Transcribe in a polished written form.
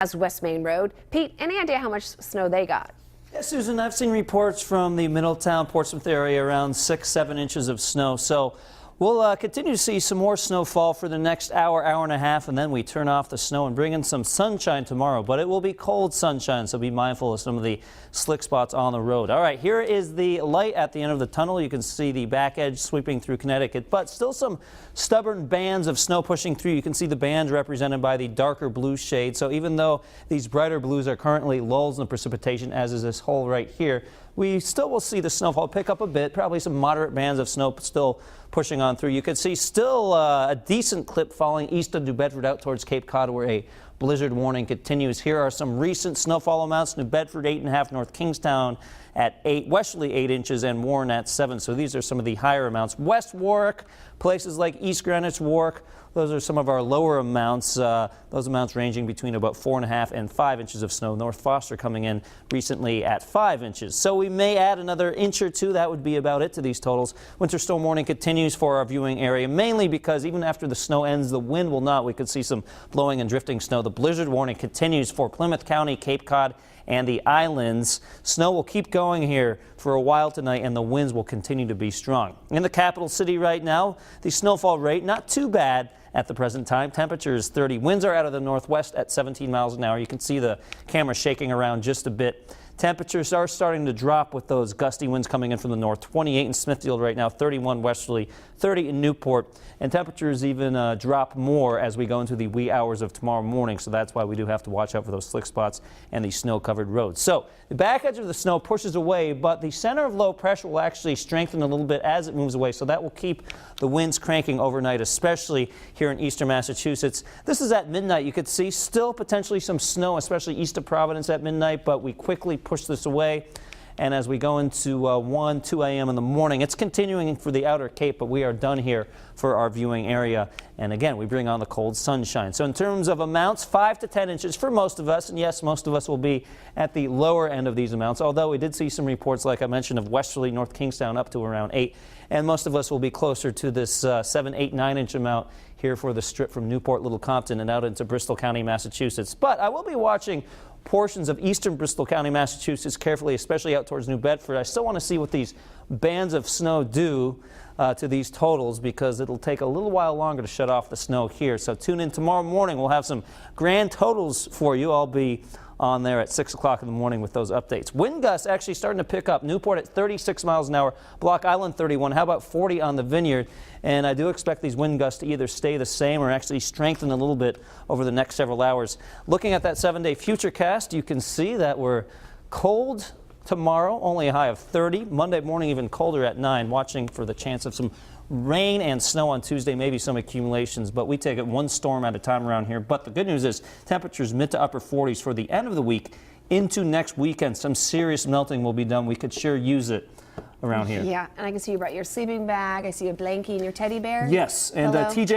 As West Main Road. Pete, any idea how much snow they got? Yeah, Susan, I've seen reports from the Middletown, Portsmouth area around 6-7 inches of snow. So we'll continue to see some more snowfall for the next hour, hour and a half, and then we turn off the snow and bring in some sunshine tomorrow. But it will be cold sunshine, so be mindful of some of the slick spots on the road. All right, here is the light at the end of the tunnel. You can see the back edge sweeping through Connecticut, but still some stubborn bands of snow pushing through. You can see the bands represented by the darker blue shade. So even though these brighter blues are currently lulls in the precipitation, as is this hole right here, we still will see the snowfall pick up a bit, probably some moderate bands of snow still pushing on through. You can see still a decent clip falling east of New Bedford out towards Cape Cod, where a blizzard warning continues. Here are some recent snowfall amounts. New Bedford 8.5, North Kingstown at 8, Westerly 8 inches, and Warren at 7. So these are some of the higher amounts. West Warwick, places like East Greenwich, Warwick, those are some of our lower amounts. Those amounts ranging between about 4.5 and 5 inches of snow. North Foster coming in recently at 5 inches. So we may add another inch or two. That would be about it to these totals. Winter storm warning continues for our viewing area, mainly because even after the snow ends, the wind will not. We could see some blowing and drifting snow. The blizzard warning continues for Plymouth County, Cape Cod, and the islands. Snow will keep going here for a while tonight, and the winds will continue to be strong. In the capital city right now, the snowfall rate not too bad at the present time. Temperature is 30. Winds are out of the northwest at 17 miles an hour. You can see the camera shaking around just a bit. Temperatures are starting to drop with those gusty winds coming in from the north. 28 in Smithfield right now, 31 westerly, 30 in Newport. And temperatures even drop more as we go into the wee hours of tomorrow morning. So that's why we do have to watch out for those slick spots and the snow-covered roads. So the back edge of the snow pushes away, but the center of low pressure will actually strengthen a little bit as it moves away. So that will keep the winds cranking overnight, especially here in eastern Massachusetts. This is at midnight. You could see still potentially some snow, especially east of Providence at midnight, but we quickly push this away. And as we go into 1, 2 a.m. in the morning, it's continuing for the outer Cape, but we are done here for our viewing area. And again, we bring on the cold sunshine. So in terms of amounts, 5 to 10 inches for most of us. And yes, most of us will be at the lower end of these amounts, although we did see some reports, like I mentioned, of westerly North Kingstown up to around 8. And most of us will be closer to this 7, 8, 9 inch amount here for the strip from Newport, Little Compton, and out into Bristol County, Massachusetts. But I will be watching portions of eastern Bristol County, Massachusetts carefully, especially out towards New Bedford. I still want to see what these bands of snow do to these totals, because it'll take a little while longer to shut off the snow here. So tune in tomorrow morning. We'll have some grand totals for you. I'll be on there at 6 o'clock in the morning with those updates. Wind gusts actually starting to pick up. Newport at 36 miles an hour, Block Island 31. How about 40 on the Vineyard? And I do expect these wind gusts to either stay the same or actually strengthen a little bit over the next several hours. Looking at that 7-day Futurecast, you can see that we're cold tomorrow, only a high of 30. Monday morning even colder at 9. Watching for the chance of some rain and snow on Tuesday, maybe some accumulations, but we take it one storm at a time around here. But the good news is temperatures mid to upper 40s for the end of the week into next weekend. Some serious melting will be done. We could sure use it around here. Yeah, and I can see you brought your sleeping bag. I see a blankie and your teddy bear. Yes, and TJ